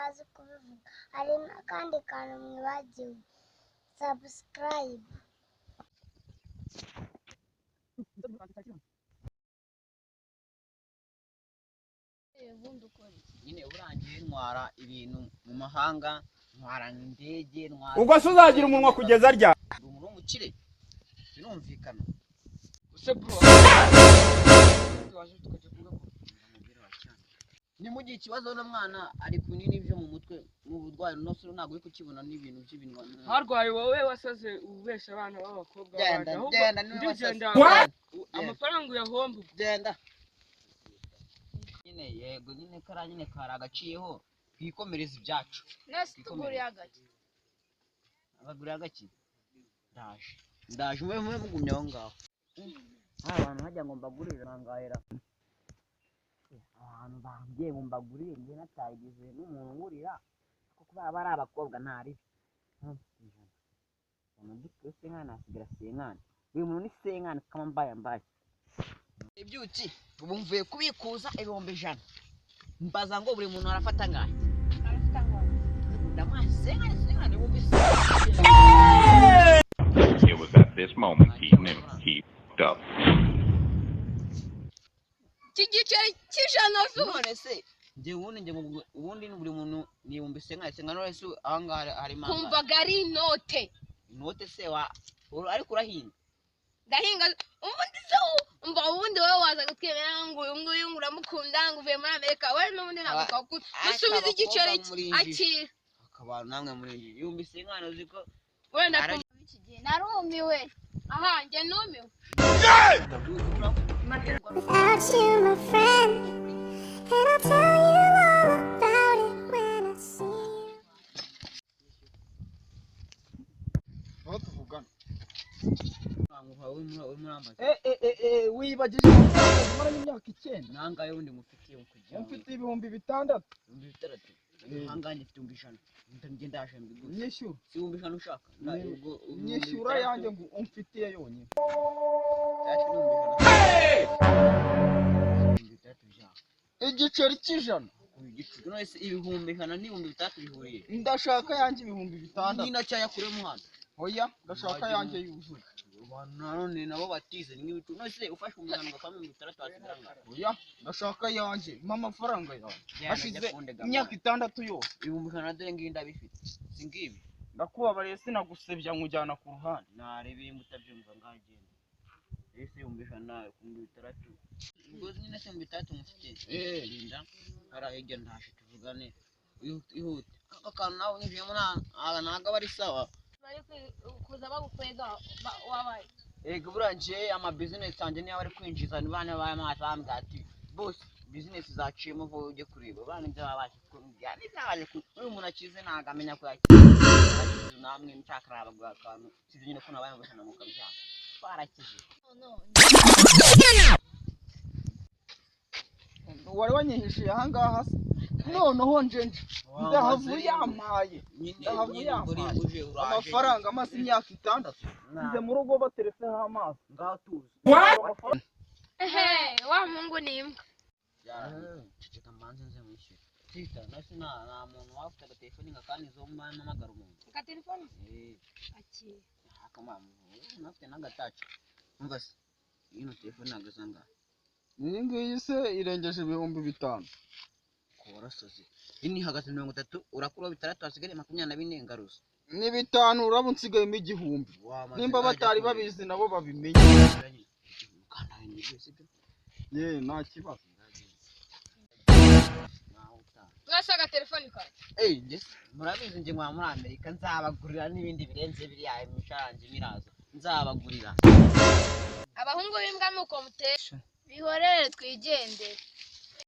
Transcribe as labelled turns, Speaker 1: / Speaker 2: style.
Speaker 1: mutazi kubivuga hari n'akandi kantu mwibagiwe subscribe.
Speaker 2: nyine urangiye ntwara ibintu mu mahanga ntwara indege ntwara
Speaker 3: ubwo se uzagira umunwa kugeza rya
Speaker 2: umuntu w'umukire birumvikana
Speaker 4: use bro waje tukajya kuvuga ko
Speaker 2: ni mu gihe ikibazo n'umwana ari ku binini byo mu mutwe mu burwayi n'usuru ntabwo uri kukibona n'ibintu by'ibinwa
Speaker 4: harwaye wowe wasaze ubesha abana b'abakobwa
Speaker 2: genda niwe wasaze
Speaker 4: amafaranga uyahomba
Speaker 2: genda nyine yego nyine kara nyine kara agaciyeho twikomereza ibyacu
Speaker 5: nese tuguriye agaki
Speaker 2: abaguriye agaki ndaje mwe mugumye aho ngaho abantu hajya ngo mbagurire nangahera abantu bambye ngo mbagurire njye natayigize n'umuntu ngurira kuko baba ari abakobwa ntari ndikose nkana asigira senkana uyu muntu ni senkana kama mbaye ibyuki ubu mvuye kubikuza 100 mbaza ngo buri muntu arafata ngahe senkana bumvise.
Speaker 6: It was at this moment he knew he fucked up.
Speaker 5: Igiceri cy'ijana
Speaker 2: none se njye ubundi buri muntu nibumvise senkana wese ahangaha hari manga
Speaker 5: kumvaga ari inote
Speaker 2: se wa ariko urahinga
Speaker 5: ndahinga ubundi se umva ubundi wowe waza gutwemera ngo uyu nguyu uramukunda ngo uvuye muri Amerika we n'ubundi ntabwo kakunda musubize igiceri akira
Speaker 2: akabantu namwe muri yumvise nkana uziko
Speaker 5: wenda kumva iki gihe narumiwe aha njye numiwe
Speaker 1: Without you, my friend, and I'll tell you all about it when I see you.
Speaker 4: tuvugana
Speaker 3: wibagije amafaranga umara y'imyaka 9
Speaker 2: nangaye wundi mufitiye ukujya
Speaker 3: mfite ibihumbi 6
Speaker 2: hanganye mfite 100 ndagenda ndaje mbigura
Speaker 3: nyishyura
Speaker 2: si 100 ushaka
Speaker 3: nyishyura yanjye ngo umfitiye yonyine igiceri cy'ijana
Speaker 2: none se ibihumbi 100 n'ibihumbi 3 bihuriye
Speaker 3: ndashaka yanjye ibihumbi 6
Speaker 2: nyina cyayakure mu hano
Speaker 3: oya ndashaka yanjye yuzuye
Speaker 2: none nabo batize n'ibitu none se ufashe umuntu ngafamo 6 wasigara
Speaker 3: oya ndashaka yanjye mpa amafaranga yawe hashize imyaka 6 yose
Speaker 2: ibihumbi 100 dore nginda bifite singibi
Speaker 3: ndakubabariye sinagusebya nkujyana ku ruhande
Speaker 2: narebe mutabyumva ngagenda ese ibihumbi 100 ku 6 ubwo nyine se 3 mufite linda harahejya ntashe tuvugane ihute akantu nawe ngiye muri ntago bari sawa
Speaker 5: bari kuza bagukwega wabaye
Speaker 2: ego burangiye ama business cyanje niyo bari kwinjiza nibana b'amasambwa ati boss business zaciyemo vo ujye kuriba bana nje babashe kumbya nizabaje uyu muntu akize nagamenya ko yakije namwe mutakaraba gwa kantu sizi nyine ko nabaye mbashana mu kabya barakize
Speaker 3: wari wanyihishiye aha ngaha noneho nje ndahavuye amaye amafaranga amaze imyaka 6 nze mu rugo bateretseho amazi
Speaker 2: ngatuze
Speaker 5: wa mungu ni imbwa
Speaker 2: ceceka manze nze mwishyura tita nasi na muntu wafite telefone ngakani zo mpamagara umuntu
Speaker 5: ka telefone akira
Speaker 2: akamama nafite nagatacha umva se ino telefone nagazanga
Speaker 3: iyi ngiyi se irengeje ibihumbi 5
Speaker 2: warasoze ini hagati 30 urakura 6 hasigare 24 ngaruza
Speaker 3: ni 5 urabo nsigayemo 1000 nimba batari babizi nabo babimenye
Speaker 2: kana ni byose
Speaker 3: ye nta kibazo
Speaker 5: mwashaka telefone kaje
Speaker 2: yes murabizi nje muri Amerika nzabagurira n'ibindi birenze biri ya imishanje mirazo nzabagurira
Speaker 5: abahungu b'imbwa muko mutesha bihorere twigendere